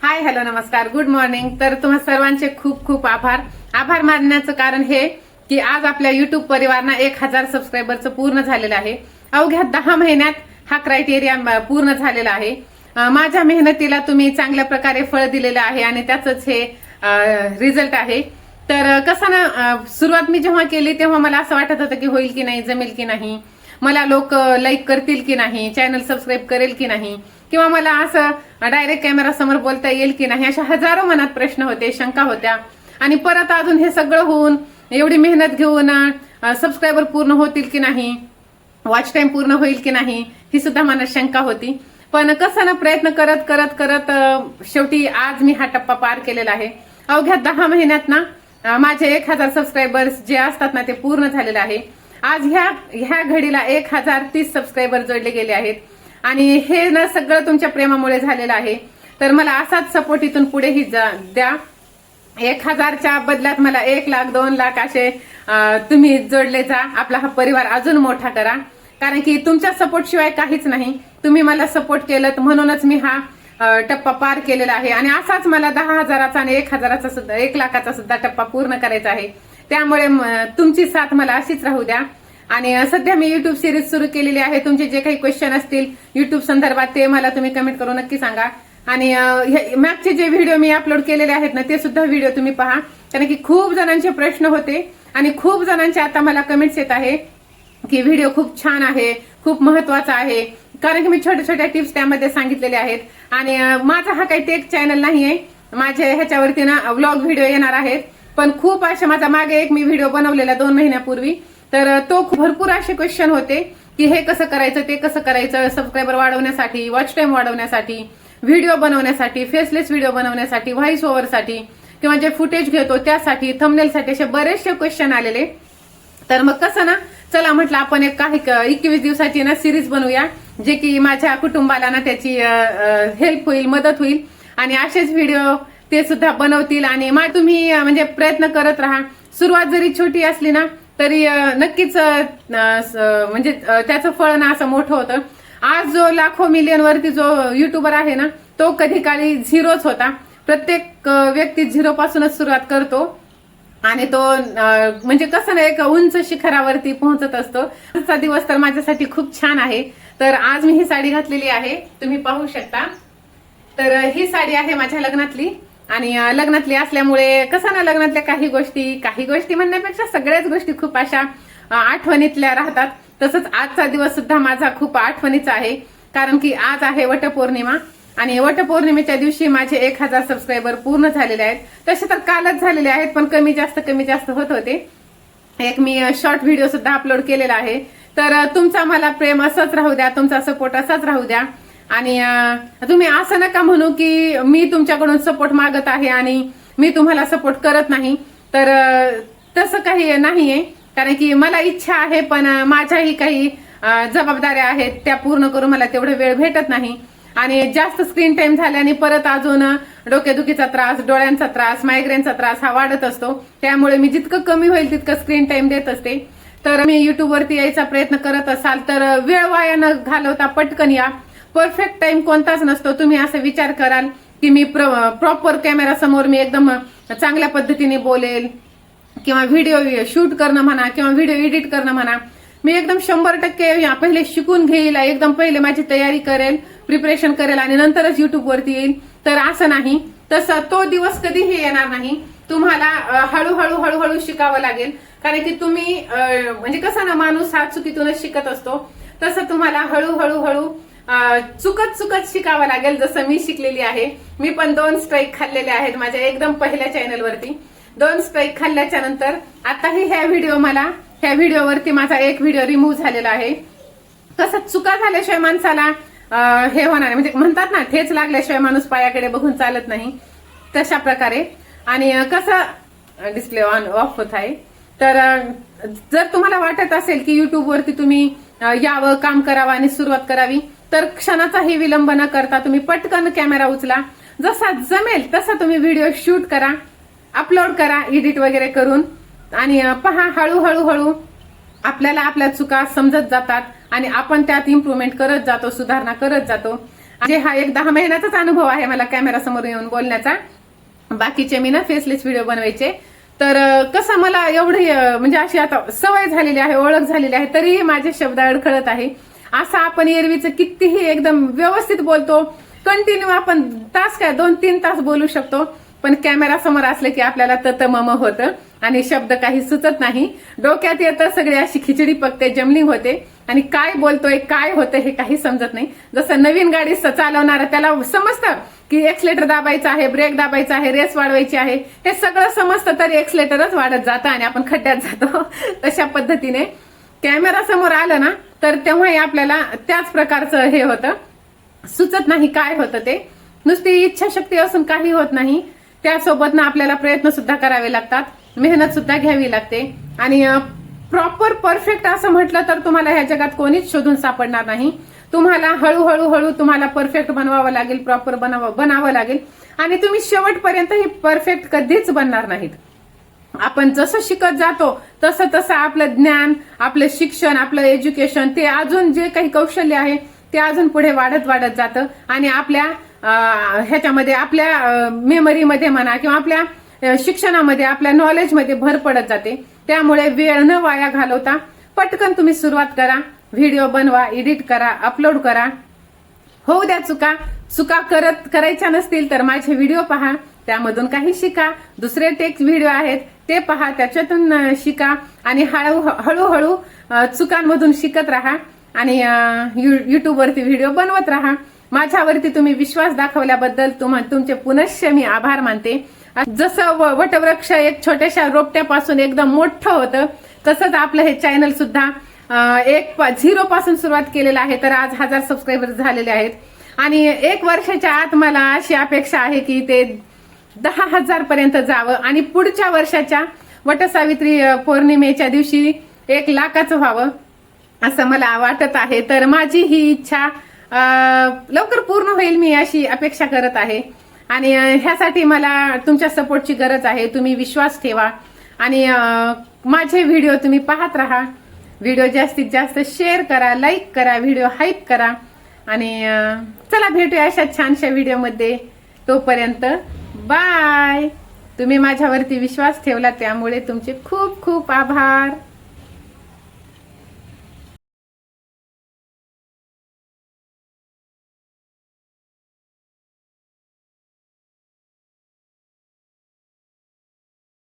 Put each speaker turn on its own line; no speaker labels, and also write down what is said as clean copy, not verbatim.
Hi hello नमस्कार good morning. तर तुम्हा सर्वांचे खूप खूप आभार मानण्याचं कारण हे की आज आपल्या युट्यूब परिवारांना 1000 सबस्क्रायबरचं पूर्ण झालेलं आहे। अवघ्या 10 महिन्यात हा क्रायटेरिया पूर्ण झालेला आहे। माझ्या मेहनतीला तुम्ही चांगल्या प्रकारे फळ दिलेलं आहे आणि त्याचंच हे रिझल्ट आहे। तर कसं ना सुरुवात मी जेव्हा केली तेव्हा मला असं वाटत होतं की होईल की नाही, जमेल की नाही, मला लोक लाईक करतील की नाही, चॅनल सबस्क्राईब करेल की नाही, किंवा मला असं डायरेक्ट कॅमेरा समोर बोलता येईल की नाही, अशा हजारो मनात प्रश्न होते, शंका होत्या। आणि परत अजून हे सगळं होऊन एवढी मेहनत घेऊन सबस्क्रायबर पूर्ण होतील की नाही, वॉच टाइम पूर्ण होईल की नाही, ही सुद्धा मनात शंका होती। पण कसं ना प्रयत्न करत करत करत शेवटी आज मी हा टप्पा पार केलेला आहे। अवघ्या 10 महिन्यात ना माझे 1000 सबस्क्रायबर्स जे असतात ना ते पूर्ण झालेले आहे। आज ह्या घडीला 1030 सबस्क्रायबर जोडले गेले आहेत आणि हे ना सगळं तुमच्या प्रेमामुळे झालेलं आहे। तर मला असाच सपोर्ट इथून पुढेही द्या। 1000च्या बदल्यात मला 1 लाख 2 लाख असे तुम्ही जोडले जा, आपला हा परिवार अजून मोठा करा। कारण की तुमच्या सपोर्ट शिवाय काहीच नाही। तुम्ही मला सपोर्ट केलं म्हणूनच मी हा टप्पा पार केलेला आहे आणि असाच मला 10,000चा आणि 1000चा सुद्धा 1 लाखाचा सुद्धा टप्पा पूर्ण करायचा आहे। त्यामुळे तुमची साथ मला अशीच राहू द्या। आणि सध्या मी युट्यूब सिरीज सुरू केलेली आहे। तुमचे जे काही क्वेश्चन असतील युट्यूब संदर्भात ते मला तुम्ही कमेंट करून नक्की सांगा। आणि मागचे जे व्हिडिओ मी अपलोड केलेले आहेत ना ते सुद्धा व्हिडिओ तुम्ही पहा, कारण की खूप जणांचे प्रश्न होते आणि खूप जणांचे आता मला कमेंट्स येत आहे की व्हिडिओ खूप छान आहे, खूप महत्वाचा आहे। कारण की मी छोट्या छोट्या टिप्स त्यामध्ये सांगितलेले आहेत। आणि माझा हा काही टेक चॅनल नाहीये, माझ्या ह्याच्यावरती ना व्लॉग व्हिडिओ येणार आहेत। पण खूप असे माझा मागे एक मी व्हिडिओ बनवलेला 2 महिन्यापूर्वी, तर तो भरपूर असे क्वेश्चन होते की हे कसं करायचं, ते कसं करायचं, सबस्क्रायबर वाढवण्यासाठी, वॉच टाइम वाढवण्यासाठी, व्हिडिओ बनवण्यासाठी, फेसलेस व्हिडिओ बनवण्यासाठी, व्हॉइस ओव्हरसाठी, किंवा जे फुटेज घेतो त्यासाठी, थंबनेलसाठी, असे बरेचसे क्वेश्चन आलेले। तर मग कसं ना चला म्हटलं आपण एक 21 दिवसाची ना सिरीज बनवूया, जे की माझ्या कुटुंबाला ना त्याची हेल्प होईल, मदत होईल आणि असेच व्हिडिओ ते सुद्धा बनवतील। आणि तुम्ही म्हणजे प्रयत्न करत राहा। सुरुवात जरी छोटी असली ना तरी नक्कीच म्हणजे त्याचं फळ ना असं मोठं होतं। आज जो लाखो मिलियन वरती जो युट्यूबर आहे ना तो कधी काळी झिरोच होता। प्रत्येक व्यक्ती झिरो पासूनच सुरुवात करतो आणि तो म्हणजे कसं ना एक उंच शिखरावरती पोहोचत असतो। आजचा दिवस तर माझ्यासाठी खूप छान आहे। तर आज मी ही साडी घातलेली आहे, तुम्ही पाहू शकता। तर ही साडी आहे माझ्या लग्नातली आणि लग्नातली असल्यामुळे कसं ना लग्नातल्या काही गोष्टी म्हणण्यापेक्षा सगळ्याच गोष्टी खूप अशा आठवणीतल्या राहतात। तसंच आजचा दिवस सुद्धा माझा खूप आठवणीचा आहे, कारण की आज आहे वटपौर्णिमा आणि वटपौर्णिमेच्या दिवशी माझे 1000 सबस्क्रायबर पूर्ण झालेले आहेत। तसे तर कालच झालेले आहेत, पण कमी जास्त होत होते। एक मी शॉर्ट व्हिडिओ सुद्धा अपलोड केलेला आहे। तर तुमचा मला प्रेम असंच राहू द्या, तुमचा सपोर्ट असाच राहू द्या। आणि तुम्ही असं नका म्हणू की मी तुमच्याकडून सपोर्ट मागत आहे आणि मी तुम्हाला सपोर्ट करत नाही। तर तसं काही नाहीये, कारण की मला इच्छा आहे पण माझ्याही काही जबाबदाऱ्या आहेत, त्या पूर्ण करून मला तेवढा वेळ भेटत नाही। आणि जास्त स्क्रीन टाइम झाल्याने परत अजून डोकेदुखीचा त्रास, डोळ्यांचा त्रास, मायग्रेनचा त्रास हा वाढत असतो। त्यामुळे मी जितकं कमी होईल तितकं स्क्रीन टाइम देत असते। तर मी युट्यूब वरती यायचा प्रयत्न करत असाल तर वेळ वाया न घालवता पटकन या। परफेक्ट टाइम कोणताच नसतो। तुम्ही असं विचार कराल की मी प्रॉपर कॅमेरा समोर मी एकदम चांगल्या पद्धतीने बोलेल, किंवा व्हिडिओ शूट करणं म्हणा, किंवा व्हिडिओ एडिट करणं म्हणा, मी एकदम 100% पहिले शिकून घेईल, एकदम पहिले माझी तयारी करेल, प्रिपरेशन करेल आणि नंतरच युट्यूब वरती येईल। तर असं नाही, तसं तो दिवस कधीही येणार नाही। तुम्हाला हळूहळू शिकावं लागेल, कारण की तुम्ही म्हणजे कसं ना माणूस हा चुकीतूनच शिकत असतो, तसं तुम्हाला हळूहळू चुकत शिकावं लागेल, जसं मी शिकलेली आहे। मी पण 2 स्ट्राईक खाल्लेले आहेत माझ्या एकदम पहिल्या चॅनलवरती। 2 स्ट्राईक खाल्ल्याच्या नंतर आताही ह्या व्हिडिओवरती माझा एक व्हिडिओ रिमूव्ह झालेला आहे। कसं चुका झाल्याशिवाय माणसाला हे होणार, म्हणजे म्हणतात ना ठेच लागल्याशिवाय माणूस पायाकडे बघून चालत नाही, तशा प्रकारे। आणि कसं डिस्प्ले ऑन ऑफ होत आहे। तर जर तुम्हाला वाटत असेल की युट्यूब वरती तुम्ही यावं, काम करावं आणि सुरुवात करावी, तर क्षणाचाही विलंब न करता तुम्ही पटकन कॅमेरा उचला, जसा जमेल तसा तुम्ही व्हिडिओ शूट करा, अपलोड करा एडिट वगैरे करून। आणि पहा हळूहळू आपल्याला आपल्या चुका समजत जातात आणि आपण त्यात इम्प्रूव्हमेंट करत जातो, सुधारणा करत जातो। म्हणजे हा एक 10 महिन्याचाच अनुभव आहे मला कॅमेरा समोर येऊन बोलण्याचा. बाकीचे मी ना फेसलेस व्हिडिओ बनवायचे. तर कसं मला एवढी म्हणजे अशी आता सवय झालेली आहे, ओळख झालेली आहे, तरीही माझे शब्द अडखळत आहे. असं आपण एरवीचं कितीही एकदम व्यवस्थित बोलतो, कंटिन्यू आपण तास काय 2-3 तास बोलू शकतो, पण कॅमेरा समोर असले की आपल्याला ततमम होतं आणि शब्द काही सुचत नाही. डोक्यात येतं सगळी अशी खिचडी पकते, जमलिंग होते आणि काय बोलतोय काय होतं हे काही समजत नाही. जसं नवीन गाडी चालवणारा त्याला समजतं की एक्सलेटर दाबायचं आहे, ब्रेक दाबायचा आहे, रेस वाढवायची आहे, हे सगळं समजतं तरी एक्सलेटरच वाढत जातं आणि आपण खड्ड्यात जातो. तशा पद्धतीने कॅमेरा समोर आलं ना तर तेव्हाही आपल्याला त्याच प्रकारचं हे होतं, सुचत नाही काय होतं ते. नुसती इच्छाशक्ती असून काही होत नाही. त्यासोबत ना आपल्याला प्रयत्न सुद्धा करावे लागतात, मेहनत सुद्धा घ्यावी लागते आणि प्रॉपर परफेक्ट असं म्हटलं तर तुम्हाला ह्या जगात कोणीच शोधून सापडणार नाही. तुम्हाला हळूहळू तुम्हाला परफेक्ट बनवावं लागेल, प्रॉपर बनावं लागेल आणि तुम्ही शेवटपर्यंत ही परफेक्ट कधीच बनणार नाहीत. आपण जसं शिकत जातो तसं तसं आपलं ज्ञान, आपलं शिक्षण, आपलं एज्युकेशन, ते अजून जे काही कौशल्य आहे ते अजून पुढे वाढत जातं आणि आपल्या ह्याच्यामध्ये आपल्या मेमरीमध्ये म्हणा किंवा आपल्या शिक्षणामध्ये आपल्या नॉलेजमध्ये भर पडत जाते. त्यामुळे वेळ न वाया घालवता पटकन तुम्ही सुरुवात करा, व्हिडिओ बनवा, एडिट करा, अपलोड करा. होऊ द्या चुका करायच्या नसतील तर माझे व्हिडिओ पहा, त्यामधून काही शिका. दुसरे टेक व्हिडिओ आहेत ते पहा, त्याच्यातून शिका आणि हळूहळू चुकांमधून शिकत राहा आणि युट्यूबवरती व्हिडिओ बनवत राहा. माझ्यावरती तुम्ही विश्वास दाखवल्याबद्दल तुमचे पुनश्च मी आभार मानते. जसं वटवृक्ष एक छोट्याशा रोपट्यापासून एकदम मोठं होतं तसंच आपलं हे चॅनल सुद्धा 0 पासून सुरुवात केलेलं आहे, तर आज 1000 सबस्क्रायबर झालेले आहेत आणि 1 वर्षाच्या आत मला अशी अपेक्षा आहे की ते 10,000 पर्यंत जावं आणि पुढच्या वर्षाच्या वटसावित्री पौर्णिमेच्या दिवशी 1 लाखाचं व्हावं असं मला वाटत आहे. तर माझी ही इच्छा लवकर पूर्ण होईल, मी अशी अपेक्षा करत आहे आणि ह्यासाठी मला तुमच्या सपोर्टची गरज आहे. तुम्ही विश्वास ठेवा आणि माझे व्हिडिओ तुम्ही पाहत राहा. व्हिडिओ जास्तीत जास्त शेअर करा, लाईक करा, व्हिडिओ हाईप करा आणि चला भेटूया अशा छानशा व्हिडिओमध्ये. तोपर्यंत बाय. तुम्ही माझ्यावरती विश्वास ठेवला त्यामुळे तुमचे खूप खूप आभार.